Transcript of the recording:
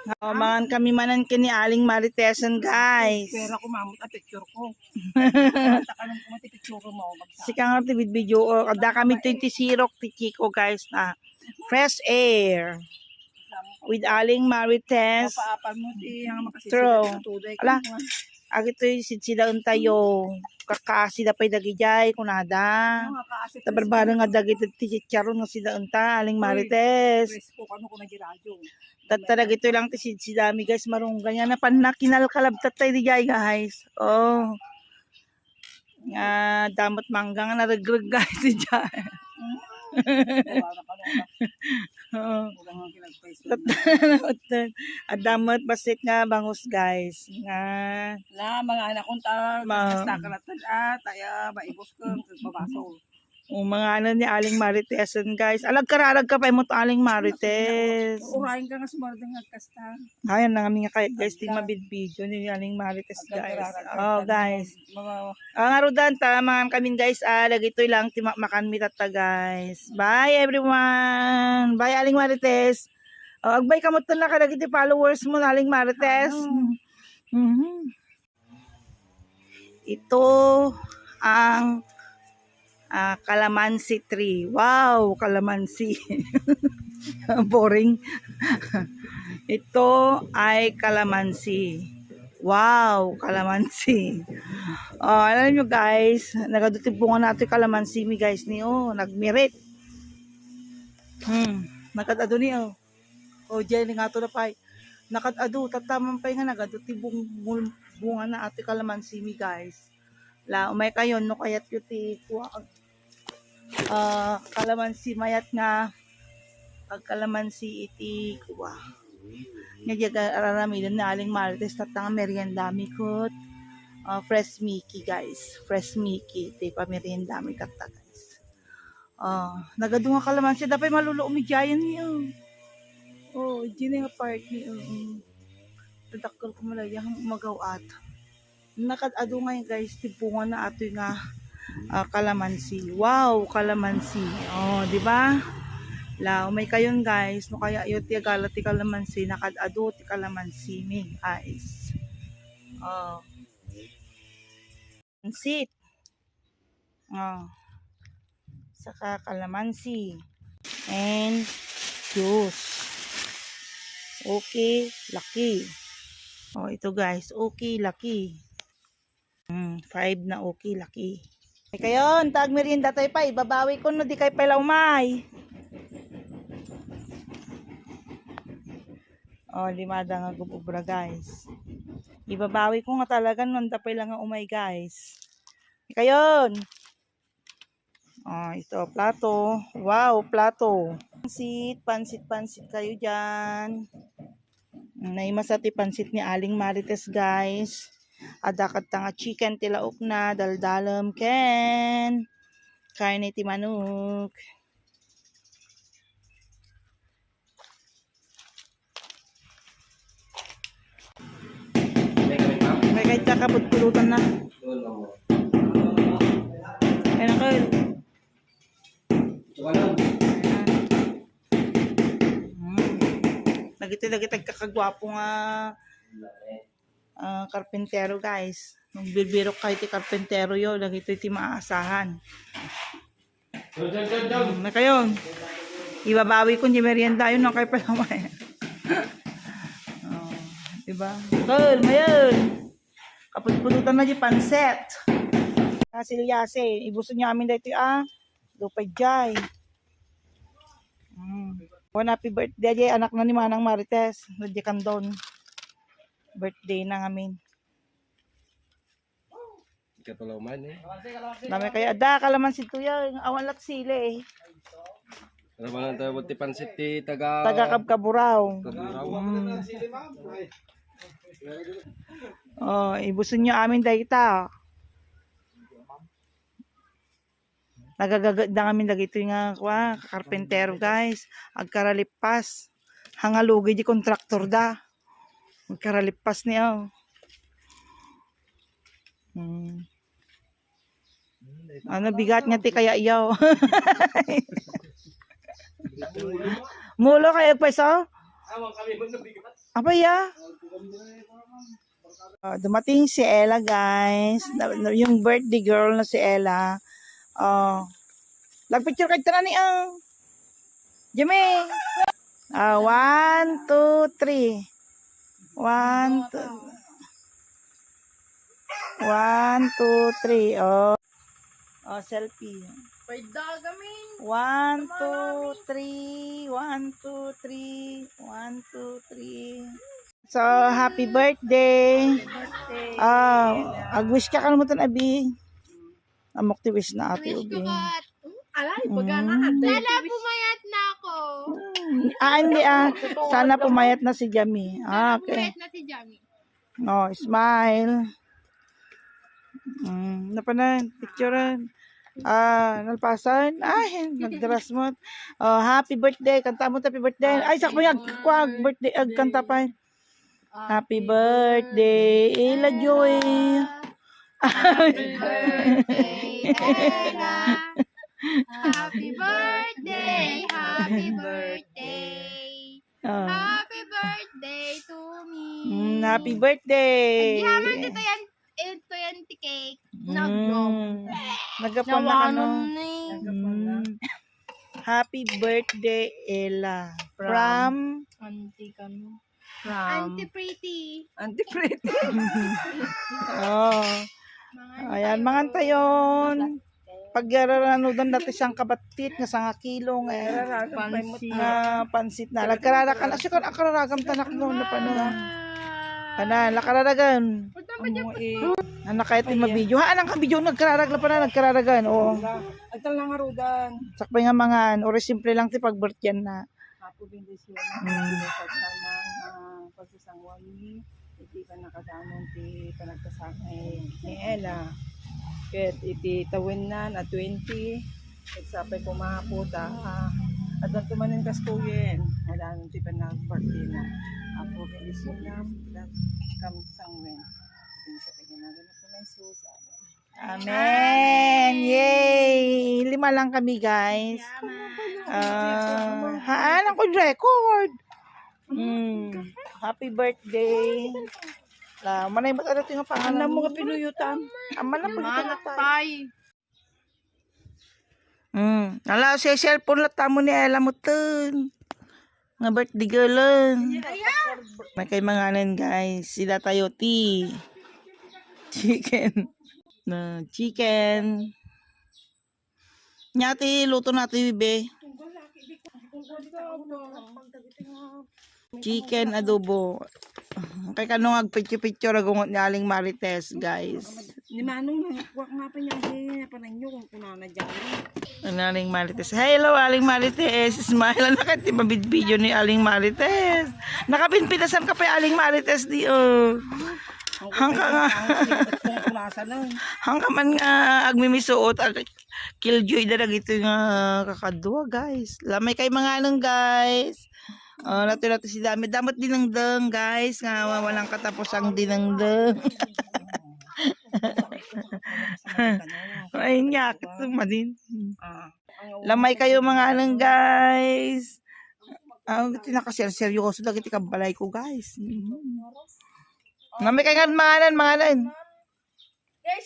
Mangan kami manan kini Aling Maritesan guys. Pera ko mamut ang picture ko. Takanong ko mati picture mo. Sika nga ti video o kada kami 20 sirok ti Kiko guys na fresh air with Aling Marites. Papaapan mo ti ang True. makasisigat sa tuday. Ala, agito sila untayo kakasida pa'y dagijay kunada. Tabarbaro nga dagito ti chicharon nga sila unta Aling Marites. Presko kano ko nagiradyo. Talaga ito lang ti sidami guys marong ganyan na panakinal kalabtat tayo dijay guys. Oh. Damot mangga nga naragrag guys dijay. At damot basit nga bangus guys. Mga anak kong basta kalatan taya maibos ko babaso. O mga ano ni Aling Maritesan guys. Alag ka pa mo to Aling Marites. Urahin ka nga sumarang nagkasta. Ayan na kami nga kahit guys ting mabid-video ni Aling Marites guys. Oh guys. Ang arudan tamangan kami guys. Lagi ito lang makan mi tata guys. Bye everyone. Bye Aling Marites. Agbay ka mo to na kadagiti followers mo Aling Marites. Ito ang calamansi tree. Wow, calamansi. Boring. Ito ay calamansi. Wow, calamansi. Alam nyo guys, nagadutibungan natin calamansi mi guys ni nagmirit. Nakadado ni Jenny nga to na pay. Nakadado, tatamang pay nga nagadutibungan na ate calamansi mi guys. Umay kayon no kayat yuti kalamansi mayat nga pag kalamansi iti kuha nga araramidan na Aling Marites tatang meriendami kot fresh Mickey guys, fresh Mickey iti pa meriendami tata guys. Nagadunga kalamansi dapat malulo umijayan niyo. Dini nga part niyo. Tadakkel ko malayang magawat. Nakadado ngayon guys, tibungan na ato nga kalamansi. Wow, kalamansi. Di ba? Umay kayon guys, no kaya yo ti agala ti kalamansi, nakadado ti kalamansi mi guys. Pansit. Saka kalamansi and juice. Okay, laki. Ito guys, okay, laki. 5 na okay, laki. Kayon, tag merienda tayo pa, ibabawi ko no, di kayo pala umay. Limada nga gububra guys. Ibabawi ko nga talaga nun, tapay lang nga umay guys. Kayon. Ito, plato. Wow, plato. Pansit kayo dyan. Naimasati pansit ni Aling Marites guys. Adakat nga chicken tilaok na daldalam ken karne ti manok. May kahit kakaputpulutan na. Ayun ako. Lagi kakagwapo nga karpentero guys. Nung bibirok kayo ti karpentero yo, lagi ito iti maaasahan. Na kayo, ibabawi ko di merienda yun, no kayo pala may. Diba? Kol, mayon. Kaputpulutan na di panset. Kasilyase, ibuso niya amin dito lupay jay. Happy birthday anak na ni Manang Marites. Nadyakan doon. Birthday na ngamin. Katulaw man Dami kaya kalamansi tuya, awan lak sile Ano ba lang tayo buti pansit ti taga Kabkaburaw. Ibuson nyo amin dahita. Nagagagad na kami dagito nga karpentero guys. Agkaralipas. Hangalugi di kontraktor da. Agkaralipas niya. Bigat nga ti kaya iyaw. Mulo kayo pa so? Abaya. Dumating si Ella, guys. Yung birthday girl na si Ella. Nagpicture ka ito na ni ang. Jimmy. 1, 2, 3. 1, 2, 3. Selfie. 1, 2, 3. 1, 2, 3. 1, 2, 3. So, happy birthday. Ag-wish ka kanamutan, Abi. Amok ti wish na ate, Wish ko Ubi. ka. Alay, baga na. Sana pumayat na ako. Hindi Sana pumayat na si Jami. Okay. Pumayat na si Jamie. Smile. Napanan, picturean. Nalpasan. Nagdaras mo. Happy birthday. Kanta mo happy birthday. Ay, sakmo yan. Kwag, birthday. Kanta pa. Happy birthday, Ella Joy. Happy birthday, Ella. Happy birthday. Happy birthday. Happy birthday to me. Happy birthday. Yaman ito yan ti cake. Nag-blow. Nagapon na ano. Happy birthday, Ella. From Auntie kami. From Auntie Pretty. Auntie Pretty. Ayan, mga tayon. Paggararanudan natin siyang kabatit nga sa nga kilo nga pansit na. Lagkararakan. Asya kan akararagam tanak mo na paano. Lakararagan. Anak kahit yung mabidyo. Anang kabidyo nagkararagla pa na nagkararagan. Agtal lang arudan. Sakpay nga mga ore simple lang ti pagbirthyan na. Hapo bendisyon na pagsasangwang ni iti ka nakadanon ti panagkasakay ni Ella. Ket iti tawin na 20 ket sapay kumaputa adan tumanin kastuyen adan ti panag-birthday na. Hapo bendisyon na kamsangwen. Sa paginagan na po may susa. Amen! Yay! 5 lang kami, guys. Ang ko record. Happy birthday. Manay mo talaga yung pangalan Ano mo ka pinuyutan? Manay mo tayo. Ala, siya cellphone lang tamo ni Ella mo ton. Nga birthday girl. May kay mangalan, guys. Sila tayo chicken. Chicken. Nyati, luto natin, bibe. Chicken adobo. Kay kanong agpicture-picture agungot ni Aling Marites, guys. Ni Manong wak nga pa niya pananyo kung kunana diyan. Aling Marites. Hello, Aling Marites. Smile na ka, di ba video ni Aling Marites? Nakapinpitasan ka pa Aling Marites di Hangka nga. Hangka man nga agmimisuot killjoy na ito nga kakadwa, guys. Lamay kay mga anong, guys. Nato si dami. Damot dinangdang, guys. Nga walang katapos ang dinangdang. Ay, nyak. Tumadin. Lamay kayo mga anong, guys. Tinakaseryoso. Lagi tika balay ko, guys. Lamay kayo nga mga anan.